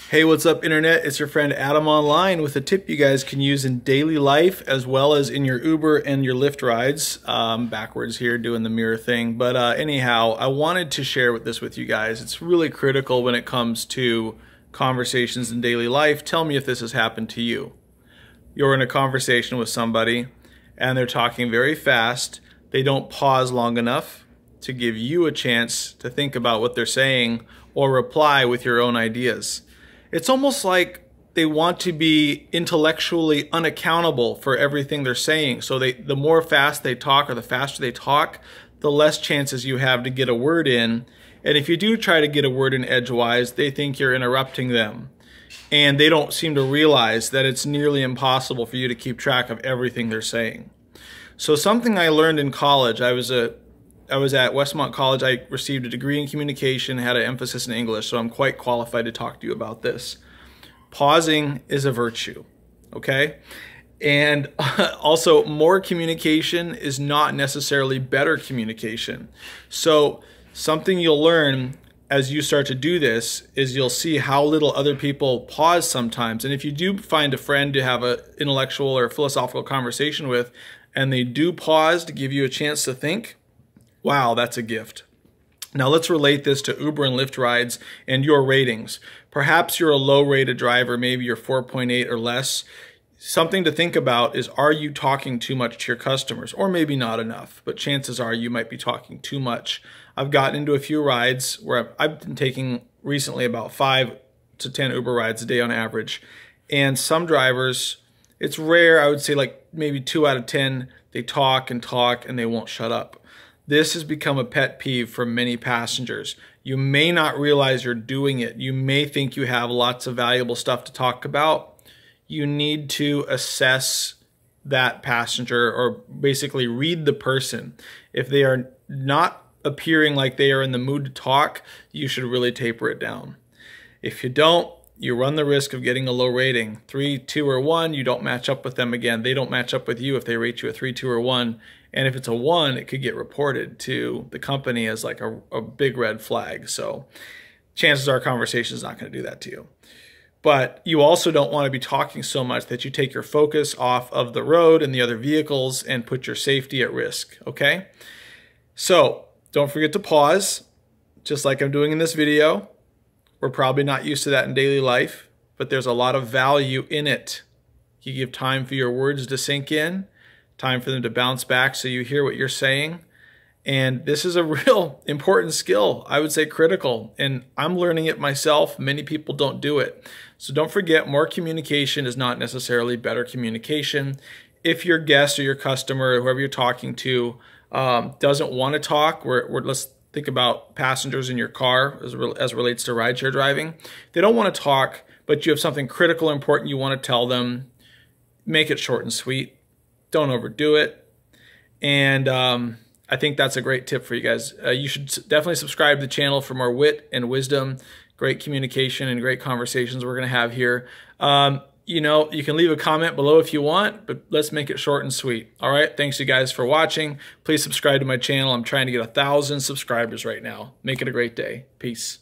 Hey, what's up, Internet? It's your friend Adam online with a tip you guys can use in daily life as well as in your Uber and your Lyft rides. Backwards here doing the mirror thing. But anyhow, I wanted to share this with you guys. It's really critical when it comes to conversations in daily life. Tell me if this has happened to you. You're in a conversation with somebody and they're talking very fast. They don't pause long enough to give you a chance to think about what they're saying or reply with your own ideas. It's almost like they want to be intellectually unaccountable for everything they're saying. So the more fast they talk or the faster they talk, the less chances you have to get a word in. And if you do try to get a word in edgewise, they think you're interrupting them. And they don't seem to realize that it's nearly impossible for you to keep track of everything they're saying. So something I learned in college, I was at Westmont College. I received a degree in communication, had an emphasis in English, so I'm quite qualified to talk to you about this. Pausing is a virtue, okay? And also, more communication is not necessarily better communication. So something you'll learn as you start to do this is you'll see how little other people pause sometimes. And if you do find a friend to have an intellectual or philosophical conversation with, and they do pause to give you a chance to think, wow, that's a gift. Now let's relate this to Uber and Lyft rides and your ratings. Perhaps you're a low-rated driver, maybe you're 4.8 or less. Something to think about is, are you talking too much to your customers? Or maybe not enough, but chances are you might be talking too much. I've gotten into a few rides where I've been taking recently about 5 to 10 Uber rides a day on average. And some drivers, it's rare, I would say like maybe 2 out of 10, they talk and they won't shut up. This has become a pet peeve for many passengers. You may not realize you're doing it. You may think you have lots of valuable stuff to talk about. You need to assess that passenger, or basically read the person. If they are not appearing like they are in the mood to talk, you should really taper it down. If you don't, you run the risk of getting a low rating. 3, 2, or 1, you don't match up with them again. They don't match up with you if they rate you a 3, 2, or 1. And if it's a 1, it could get reported to the company as like a big red flag. So chances are conversation is not going to do that to you. But you also don't want to be talking so much that you take your focus off of the road and the other vehicles and put your safety at risk, okay? So don't forget to pause, just like I'm doing in this video. We're probably not used to that in daily life, but there's a lot of value in it. You give time for your words to sink in, time for them to bounce back so you hear what you're saying. And this is a real important skill, I would say critical. And I'm learning it myself. Many people don't do it. So don't forget, more communication is not necessarily better communication. If your guest or your customer, or whoever you're talking to, doesn't want to talk, let's think about passengers in your car as relates to rideshare driving. They don't want to talk, but you have something critical, important you want to tell them. Make it short and sweet. Don't overdo it. And I think that's a great tip for you guys. You should definitely subscribe to the channel for more wit and wisdom, great communication, and great conversations we're going to have here. You know, you can leave a comment below if you want, but let's make it short and sweet. All right, thanks you guys for watching. Please subscribe to my channel. I'm trying to get 1,000 subscribers right now. Make it a great day. Peace.